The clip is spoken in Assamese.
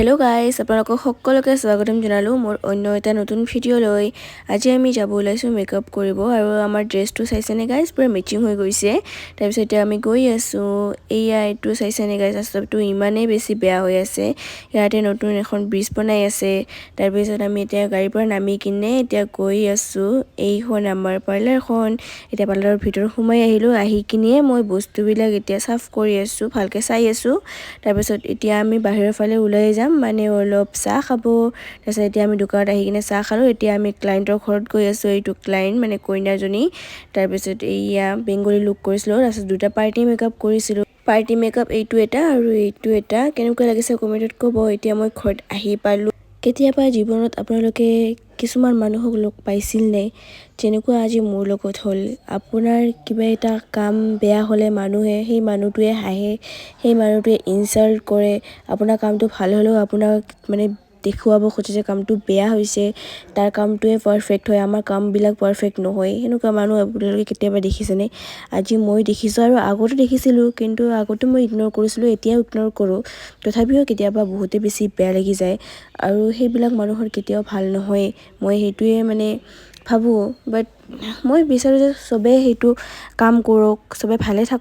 হেল্ল' গাইজ, আপোনালোকক সকলোকে স্বাগতম জনালোঁ মোৰ অন্য এটা নতুন ভিডিঅ'লৈ। আজি আমি যাব ওলাইছোঁ মেকআপ কৰিব আৰু আমাৰ ড্ৰেছটো চাইছেনে গাইজ, পূৰা মেচিং হৈ গৈছে। তাৰপিছত এতিয়া আমি গৈ আছোঁ। এইটো চাইছেনে গাইজ, ৰাস্তাটো ইমানেই বেছি বেয়া হৈ আছে। ইয়াতে নতুন এখন ব্ৰিজ বনাই আছে। তাৰপিছত আমি এতিয়া গাড়ীৰ পৰা নামি কিনে এতিয়া গৈ আছোঁ এইখন আমাৰ পাৰ্লাৰখন। এতিয়া পাৰ্লাৰৰ ভিতৰত সোমাই আহিলোঁ। আহি কিনে মই বস্তুবিলাক এতিয়া চাফ কৰি আছোঁ, ভালকৈ চাই আছোঁ। তাৰপিছত এতিয়া আমি বাহিৰৰ ফালে ওলাই যাম, মানে অলপ চাহ খাব। তাৰপিছত এতিয়া আমি দোকানত আহি কিনে চাহ খালোঁ। এতিয়া আমি ক্লায়েণ্টৰ ঘৰত গৈ আছোঁ। এইটো ক্লায়েণ্ট মানে কইনাজনী। তাৰপিছত এইয়া বেংগলী লুক কৰিছিলোঁ। তাৰপিছত দুটা পাৰ্টি মেকআপ কৰিছিলোঁ। পাৰ্টি মেকআপ এইটো এটা আৰু এইটো এটা। কেনেকুৱা লাগিছে কমেণ্টত ক'ব। এতিয়া মই ঘৰত আহি পালোঁ। কেতিয়াবা জীৱনত আপোনালোকে কিছুমান মানুহক লগ পাইছিল নে? যেনেকুৱা আজি মোৰ লগত হ'ল। আপোনাৰ কিবা এটা কাম বেয়া হ'লে মানুহে সেই মানুহটোৱে হাঁহে, সেই মানুহটোৱে ইনচাল্ট কৰে। আপোনাৰ কামটো ভাল হ'লেও আপোনাক মানে দেখুৱাব খোজে যে কামটো বেয়া হৈছে, তাৰ কামটোৱে পাৰফেক্ট হয়, আমাৰ কামবিলাক পাৰফেক্ট নহয়। সেনেকুৱা মানুহ আপোনালোকে কেতিয়াবা দেখিছেনে? আজি মই দেখিছোঁ আৰু আগতো দেখিছিলোঁ, কিন্তু আগতো মই ইগন'ৰ কৰিছিলোঁ, এতিয়াও ইগন'ৰ কৰোঁ। তথাপিও কেতিয়াবা বহুতে বেছি বেয়া লাগি যায় আৰু সেইবিলাক মানুহৰ কেতিয়াও ভাল নহয়। মই সেইটোৱে মানে ভাবোঁ, বাট মই বিচাৰোঁ যে চবেই সেইটো কাম কৰক, চবে ভালে থাকক।